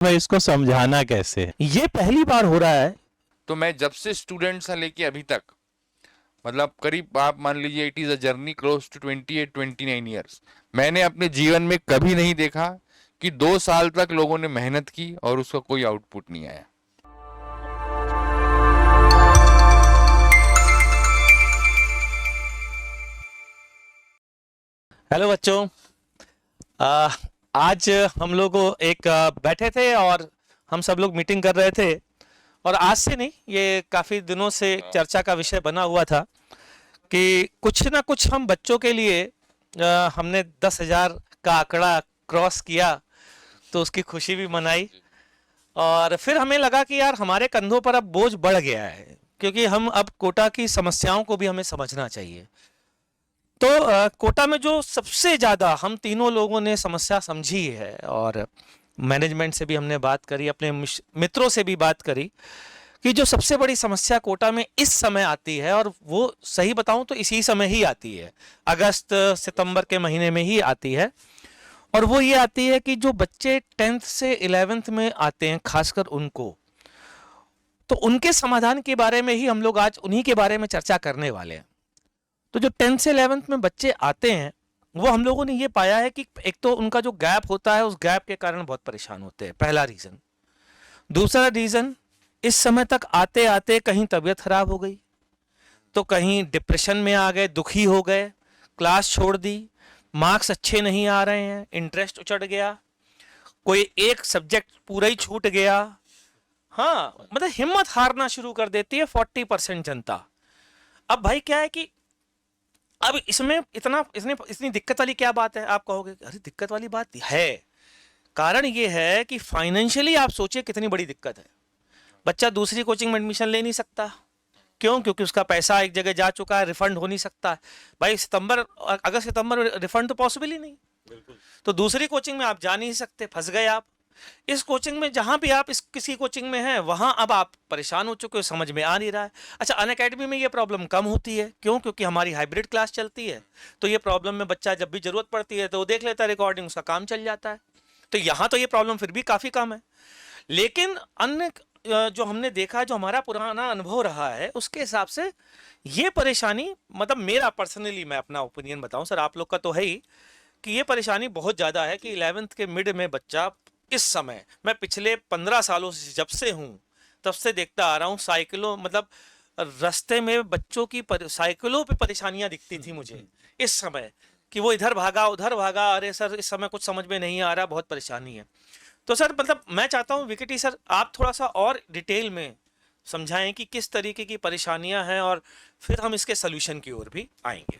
भाई इसको समझाना कैसे है? ये पहली बार हो रहा है। तो मैं जब से स्टूडेंट से लेके अभी तक, मतलब करीब आप मान लीजिए it is a journey close to 28-29 years, मैंने अपने जीवन में कभी नहीं देखा कि 2 साल तक लोगों ने मेहनत की और उसका कोई आउटपुट नहीं आया। हेलो बच्चों, आ, आज हम लोग एक बैठे थे और हम सब लोग मीटिंग कर रहे थे। और आज से नहीं, ये काफ़ी दिनों से एक चर्चा का विषय बना हुआ था कि कुछ ना कुछ हम बच्चों के लिए हमने 10,000 का आंकड़ा क्रॉस किया, तो उसकी खुशी भी मनाई। और फिर हमें लगा कि यार हमारे कंधों पर अब बोझ बढ़ गया है, क्योंकि हम अब कोटा की समस्याओं को भी हमें समझना चाहिए। तो कोटा में जो सबसे ज़्यादा हम तीनों लोगों ने समस्या समझी है, और मैनेजमेंट से भी हमने बात करी, अपने मित्रों से भी बात करी, कि जो सबसे बड़ी समस्या कोटा में इस समय आती है, और वो सही बताऊं तो इसी समय ही आती है, अगस्त सितंबर के महीने में ही आती है। और वो ये आती है कि जो बच्चे 10th से 11th में आते हैं, खासकर उनको, तो उनके समाधान के बारे में ही हम लोग आज उन्हीं के बारे में चर्चा करने वाले हैं। तो जो 10th से 11th में बच्चे आते हैं, वो हम लोगों ने ये पाया है कि एक तो उनका जो गैप होता है, उस गैप के कारण बहुत परेशान होते हैं, पहला रीज़न। दूसरा रीज़न, इस समय तक आते आते कहीं तबीयत खराब हो गई, तो कहीं डिप्रेशन में आ गए, दुखी हो गए, क्लास छोड़ दी, मार्क्स अच्छे नहीं आ रहे हैं, इंटरेस्ट उचट गया, कोई एक सब्जेक्ट पूरा ही छूट गया। हाँ, मतलब हिम्मत हारना शुरू कर देती है 40% जनता। अब भाई क्या है कि अब इसमें इतनी दिक्कत वाली क्या बात है? आप कहोगे अरे दिक्कत वाली बात है। कारण ये है कि फाइनेंशियली आप सोचिए कितनी बड़ी दिक्कत है। बच्चा दूसरी कोचिंग में एडमिशन ले नहीं सकता। क्यों? क्योंकि उसका पैसा एक जगह जा चुका है, रिफंड हो नहीं सकता। भाई अगस्त सितंबर में रिफंड तो पॉसिबल ही नहीं। तो दूसरी कोचिंग में आप जा नहीं सकते, फंस गए आप। इस कोचिंग में जहां भी आप इस किसी कोचिंग में हैं, वहां अब आप परेशान हो चुके हो, समझ में आ नहीं रहा है। अच्छा, अनअकैडमी में ये प्रॉब्लम कम होती है। क्यों? क्योंकि हमारी हाइब्रिड क्लास चलती है, तो ये प्रॉब्लम में बच्चा जब भी जरूरत पड़ती है तो वो देख लेता है रिकॉर्डिंग, उसका काम चल जाता है। तो यहाँ तो ये प्रॉब्लम फिर भी काफ़ी कम है। लेकिन अन्य जो हमने देखा, जो हमारा पुराना अनुभव रहा है, उसके हिसाब से ये परेशानी, मतलब मेरा पर्सनली, मैं अपना ओपिनियन बताऊं सर, आप लोग का तो है ही, कि ये परेशानी बहुत ज़्यादा है कि 11th के मिड में बच्चा इस समय, मैं पिछले 15 सालों से जब से हूँ तब से देखता आ रहा हूँ, साइकिलों, मतलब रास्ते में बच्चों की साइकिलों पे परेशानियां दिखती थी मुझे इस समय, कि वो इधर भागा उधर भागा, अरे सर इस समय कुछ समझ में नहीं आ रहा, बहुत परेशानी है। तो सर मतलब मैं चाहता हूँ विकेटी सर, आप थोड़ा सा और डिटेल में समझाएं कि किस तरीके की परेशानियां हैं, और फिर हम इसके सोल्यूशन की ओर भी आएंगे।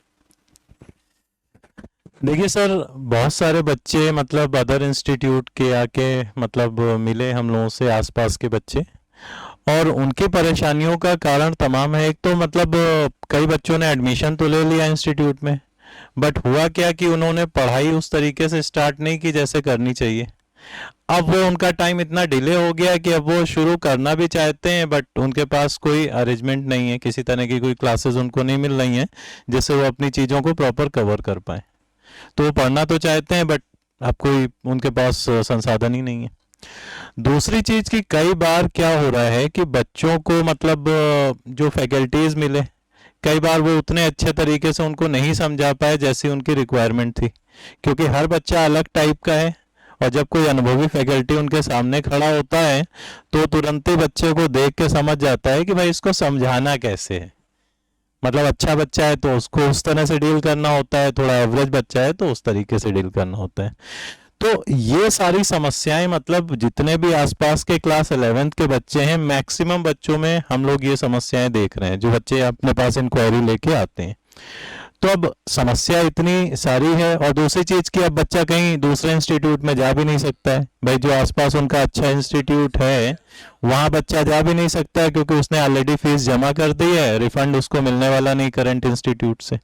देखिए सर, बहुत सारे बच्चे मतलब अदर इंस्टीट्यूट के आके मतलब मिले हम लोगों से, आसपास के बच्चे, और उनकी परेशानियों का कारण तमाम है। एक तो मतलब कई बच्चों ने एडमिशन तो ले लिया इंस्टीट्यूट में, बट हुआ क्या कि उन्होंने पढ़ाई उस तरीके से स्टार्ट नहीं की जैसे करनी चाहिए। अब वो उनका टाइम इतना डिले हो गया कि अब वो शुरू करना भी चाहते हैं, बट उनके पास कोई अरेंजमेंट नहीं है, किसी तरह की कोई क्लासेस उनको नहीं मिल रही हैं जिससे वो अपनी चीज़ों को प्रॉपर कवर कर पाए। तो वो पढ़ना तो चाहते हैं, बट अब कोई उनके पास संसाधन ही नहीं है। दूसरी चीज़ कि कई बार क्या हो रहा है कि बच्चों को मतलब जो फैकल्टीज़ मिले, कई बार वो उतने अच्छे तरीके से उनको नहीं समझा पाए जैसी उनकी रिक्वायरमेंट थी, क्योंकि हर बच्चा अलग टाइप का है। और जब कोई अनुभवी फैकल्टी उनके सामने खड़ा होता है तो तुरंत ही बच्चे को देख के समझ जाता है कि भाई इसको समझाना कैसे है। मतलब अच्छा बच्चा है तो उसको उस तरह से डील करना होता है, थोड़ा एवरेज बच्चा है तो उस तरीके से डील करना होता है। तो ये सारी समस्याएं, मतलब जितने भी आसपास के क्लास 11th के बच्चे हैं, मैक्सिमम बच्चों में हम लोग ये समस्याएं देख रहे हैं, जो बच्चे अपने पास इंक्वायरी लेके आते हैं। तो अब समस्या इतनी सारी है, और दूसरी चीज़ कि अब बच्चा कहीं दूसरे इंस्टीट्यूट में जा भी नहीं सकता है। भाई जो आसपास उनका अच्छा इंस्टीट्यूट है वहाँ बच्चा जा भी नहीं सकता है, क्योंकि उसने ऑलरेडी फीस जमा कर दी है, रिफंड उसको मिलने वाला नहीं करंट इंस्टीट्यूट से।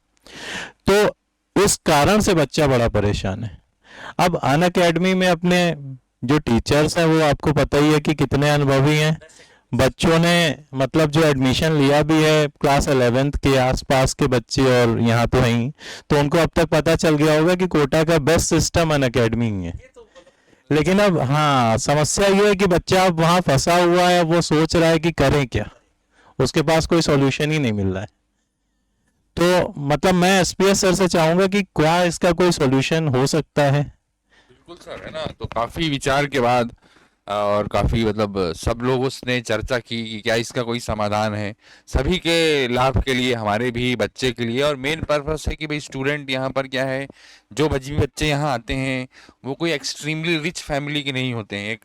तो इस कारण से बच्चा बड़ा परेशान है। अब अन अकेडमी में अपने जो टीचर्स हैं वो आपको पता ही है कि कितने अनुभवी हैं। बच्चों ने मतलब जो एडमिशन लिया भी है क्लास 11th के आसपास के बच्चे, और यहाँ तो हैं, तो उनको अब तक पता चल गया होगा कि कोटा का बेस्ट सिस्टम अन अकेडमी ही है। लेकिन अब हाँ समस्या ये है कि बच्चा अब वहाँ फंसा हुआ है, अब वो सोच रहा है कि करें क्या, उसके पास कोई सॉल्यूशन ही नहीं मिल रहा है। तो मतलब मैं एसपीएस सर से चाहूंगा कि क्या इसका कोई सॉल्यूशन हो सकता है। बिल्कुल सर, है ना। तो काफी विचार के बाद और काफी मतलब सब लोगों ने चर्चा की कि क्या इसका कोई समाधान है सभी के लाभ के लिए, हमारे भी बच्चे के लिए। और मेन पर्पस है कि भाई स्टूडेंट यहाँ पर क्या है, जो भी बच्चे यहाँ आते हैं वो कोई एक्सट्रीमली रिच फैमिली के नहीं होते हैं। एक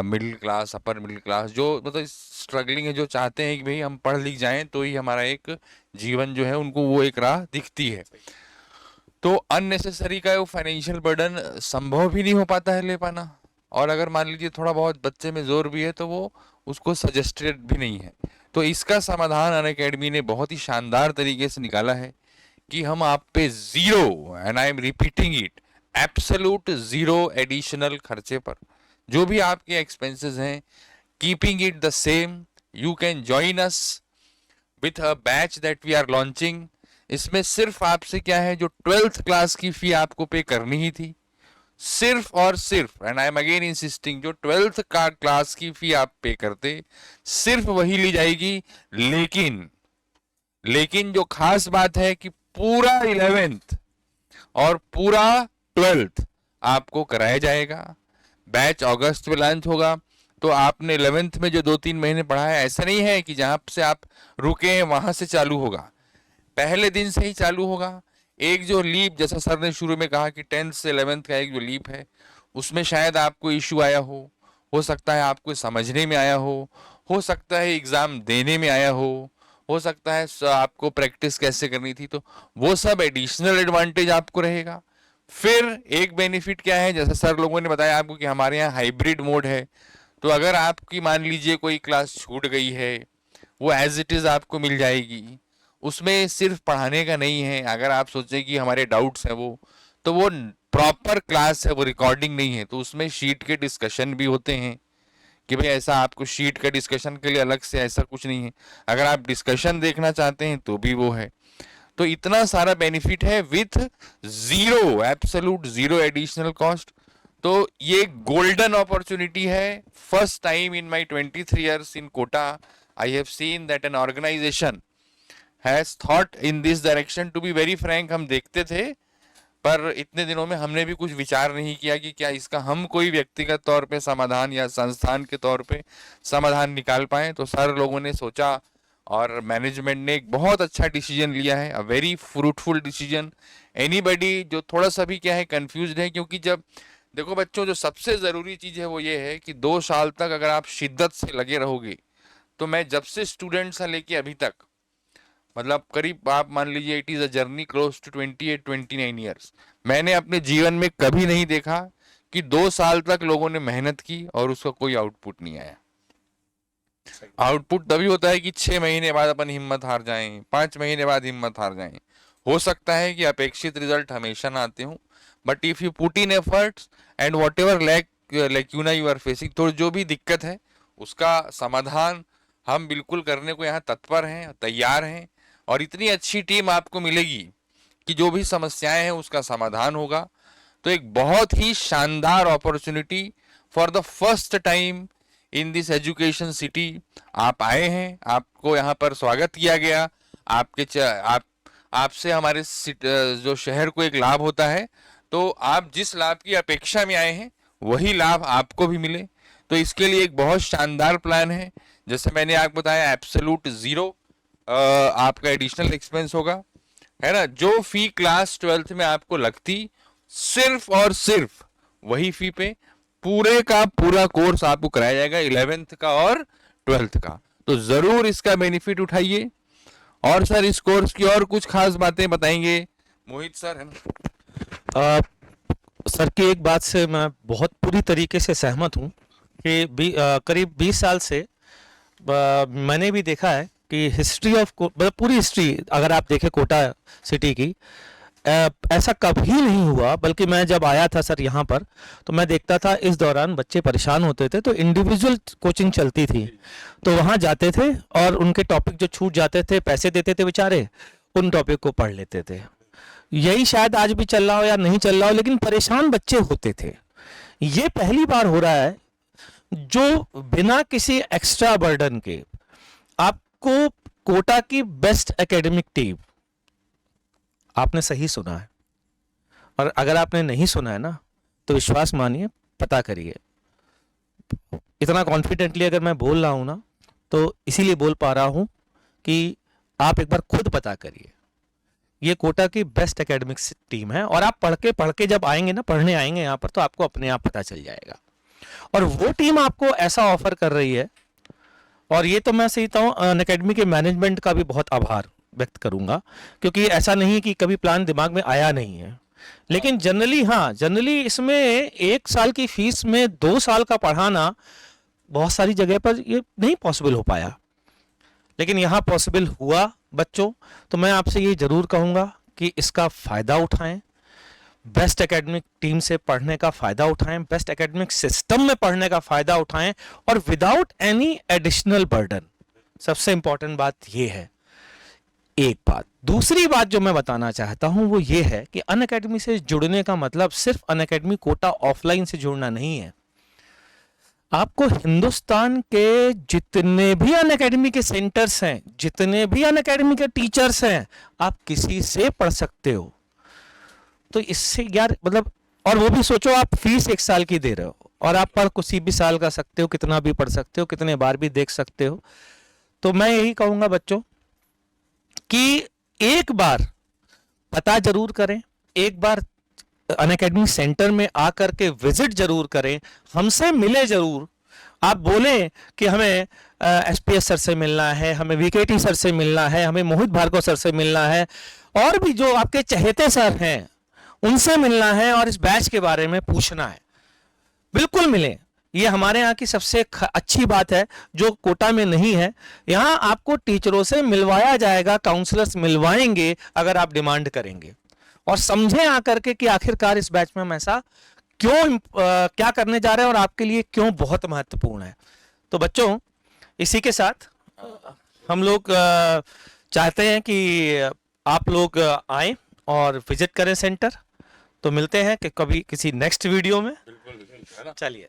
middle class, upper middle class, जो मतलब स्ट्रगलिंग है, जो चाहते हैं कि भाई हम पढ़ लिख जाएं तो ही हमारा एक जीवन जो है, उनको वो एक राह दिखती है। तो अननेसेसरी का वो फाइनेंशियल बर्डन संभव भी नहीं हो पाता है ले पाना। और अगर मान लीजिए थोड़ा बहुत बच्चे में जोर भी है तो वो उसको सजेस्टेड भी नहीं है। तो इसका समाधान अनअकैडमी ने बहुत ही शानदार तरीके से निकाला है कि हम आप पे zero, and I am repeating it, absolute zero additional खर्चे पर जो भी आपके एक्सपेंसेस हैं, keeping it the same, you can join us with a batch that we are launching. इसमें सिर्फ आपसे क्या है, जो 12th क्लास की फी आपको पे करनी ही थी, सिर्फ और सिर्फ, and I M again insisting, जो 12th का क्लास की फी आप पे करते सिर्फ वही ली जाएगी। लेकिन लेकिन जो खास बात है कि पूरा 11th और पूरा 12th आपको कराया जाएगा। बैच अगस्त में लॉन्च होगा, तो आपने 11th में जो 2-3 महीने पढ़ा है, ऐसा नहीं है कि जहां से आप रुके हैं वहां से चालू होगा, पहले दिन से ही चालू होगा। एक जो लीप, जैसा सर ने शुरू में कहा कि 10th से 11th का एक जो लीप है, उसमें शायद आपको इश्यू आया हो सकता है आपको समझने में आया हो सकता है एग्जाम देने में आया हो सकता है आपको प्रैक्टिस कैसे करनी थी, तो वो सब एडिशनल एडवांटेज आपको रहेगा। फिर एक बेनिफिट क्या है, जैसा सर लोगों ने बताया आपको कि हमारे यहाँ हाइब्रिड मोड है। तो अगर आपकी मान लीजिए कोई क्लास छूट गई है, वो एज इट इज आपको मिल जाएगी। उसमें सिर्फ पढ़ाने का नहीं है, अगर आप सोचें कि हमारे डाउट्स हैं वो, तो वो प्रॉपर क्लास है, वो रिकॉर्डिंग नहीं है। तो उसमें शीट के डिस्कशन भी होते हैं कि भाई ऐसा आपको शीट का डिस्कशन के लिए अलग से ऐसा कुछ नहीं है, अगर आप डिस्कशन देखना चाहते हैं तो भी वो है। तो इतना सारा बेनिफिट है with zero, absolute zero additional cost. तो ये गोल्डन अपॉर्चुनिटी है। First time in my 23 years in Kota I have seen that an organization has thought in this direction. To be very frank, हम देखते थे, पर इतने दिनों में हमने भी कुछ विचार नहीं किया कि क्या इसका हम कोई व्यक्तिगत तौर पे समाधान या संस्थान के तौर पे समाधान निकाल पाए। तो सर लोगों ने सोचा और मैनेजमेंट ने एक बहुत अच्छा डिसीजन लिया है, a very fruitful decision. Anybody जो थोड़ा सा भी क्या है कंफ्यूज्ड है, क्योंकि जब देखो बच्चों, जो सबसे ज़रूरी चीज़ है वो ये है कि 2 साल तक अगर आप शिद्दत से लगे रहोगे, तो मैं जब से स्टूडेंट से लेके अभी तक, मतलब करीब आप मान लीजिए it is a journey close to 28-29 years, मैंने अपने जीवन में कभी नहीं देखा कि 2 साल तक लोगों ने मेहनत की और उसका कोई आउटपुट नहीं आया। आउटपुट तभी होता है कि 6 महीने बाद अपन हिम्मत हार जाएं, 5 महीने बाद हिम्मत हार जाएं। हो सकता है कि अपेक्षित रिजल्ट हमेशा ना आते हों, but if you put in efforts and whatever lacuna you are facing, तो जो भी दिक्कत है उसका समाधान हम बिल्कुल करने को यहाँ तत्पर हैं, तैयार हैं। और इतनी अच्छी टीम आपको मिलेगी कि जो भी समस्याएं हैं उसका समाधान होगा। तो एक बहुत ही शानदार opportunity for the first time in this education city आप आए हैं, आपको यहाँ पर स्वागत किया गया। आपसे हमारे जो शहर को एक लाभ होता है, तो आप जिस लाभ की अपेक्षा में आए हैं वही लाभ आपको भी मिले। तो इसके लिए एक बहुत शानदार प्लान है। जैसे मैंने आपको बताया, एब्सोल्यूट जीरो आपका एडिशनल एक्सपेंस होगा, है ना। जो फी क्लास 12th में आपको लगती, सिर्फ और सिर्फ वही फी पे पूरे का पूरा कोर्स आपको कराया जाएगा, 11th का और 12th का। तो जरूर इसका बेनिफिट उठाइए। और सर इस कोर्स की और कुछ खास बातें बताएंगे मोहित सर, है ना। सर की एक बात से मैं बहुत पूरी तरीके से सहमत हूँ कि करीब 20 साल से मैंने भी देखा है कि हिस्ट्री ऑफ मतलब पूरी हिस्ट्री अगर आप देखें कोटा सिटी की, ऐसा कभी नहीं हुआ। बल्कि मैं जब आया था सर यहाँ पर, तो मैं देखता था इस दौरान बच्चे परेशान होते थे, तो इंडिविजुअल कोचिंग चलती थी, तो वहाँ जाते थे और उनके टॉपिक जो छूट जाते थे, पैसे देते थे बेचारे, उन टॉपिक को पढ़ लेते थे। यही शायद आज भी चल रहा हो या नहीं चल रहा हो, लेकिन परेशान बच्चे होते थे। ये पहली बार हो रहा है जो बिना किसी एक्स्ट्रा बर्डन के आपको कोटा की बेस्ट एकेडमिक टीम, आपने सही सुना है, और अगर आपने नहीं सुना है ना तो विश्वास मानिए, पता करिए। इतना कॉन्फिडेंटली अगर मैं बोल रहा हूं ना तो इसीलिए बोल पा रहा हूं कि आप एक बार खुद पता करिए। ये कोटा की बेस्ट एकेडमिक्स टीम है, और आप पढ़ के जब आएंगे ना, पढ़ने आएंगे यहाँ पर, तो आपको अपने आप पता चल जाएगा। और वो टीम आपको ऐसा ऑफर कर रही है, और ये तो मैं समझता हूँ अनअकैडमी के मैनेजमेंट का भी बहुत आभार व्यक्त करूंगा, क्योंकि ऐसा नहीं कि कभी प्लान दिमाग में आया नहीं है। लेकिन जनरली इसमें 1 साल की फीस में 2 साल का पढ़ाना बहुत सारी जगह पर ये नहीं पॉसिबल हो पाया, लेकिन यहाँ पॉसिबल हुआ बच्चों। तो मैं आपसे ये जरूर कहूँगा कि इसका फ़ायदा उठाएं, बेस्ट एकेडमिक टीम से पढ़ने का फ़ायदा उठाएं, बेस्ट एकेडमिक सिस्टम में पढ़ने का फ़ायदा उठाएं, और विदाउट एनी एडिशनल बर्डन। सबसे इंपॉर्टेंट बात ये है। एक बात, दूसरी बात जो मैं बताना चाहता हूं वो ये है कि अनअकैडमी से जुड़ने का मतलब सिर्फ अनअकैडमी कोटा ऑफलाइन से जुड़ना नहीं है। आपको हिंदुस्तान के जितने भी अनअकैडमी के सेंटर्स हैं, जितने भी अनअकैडमी के टीचर्स हैं, आप किसी से पढ़ सकते हो। तो इससे यार मतलब, और वो भी सोचो आप फीस 1 साल की दे रहे हो, और आप पढ़ किसी भी साल का सकते हो, कितना भी पढ़ सकते हो, कितने बार भी देख सकते हो। तो मैं यही कहूंगा बच्चों कि एक बार पता जरूर करें, एक बार अनअकैडमी सेंटर में आकर के विजिट जरूर करें, हमसे मिले जरूर। आप बोलें कि हमें एसपीएस सर से मिलना है, हमें वीकेटी सर से मिलना है, हमें मोहित भार्गव सर से मिलना है, और भी जो आपके चहेते सर हैं उनसे मिलना है, और इस बैच के बारे में पूछना है, बिल्कुल मिलें। ये हमारे यहाँ की सबसे अच्छी बात है जो कोटा में नहीं है। यहाँ आपको टीचरों से मिलवाया जाएगा, काउंसलर्स मिलवाएंगे अगर आप डिमांड करेंगे, और समझें आकर के कि आखिरकार इस बैच में हम ऐसा क्यों क्या करने जा रहे हैं और आपके लिए क्यों बहुत महत्वपूर्ण है। तो बच्चों, इसी के साथ हम लोग चाहते हैं कि आप लोग आएं और विजिट करें सेंटर। तो मिलते हैं कि कभी किसी नेक्स्ट वीडियो में। चलिए।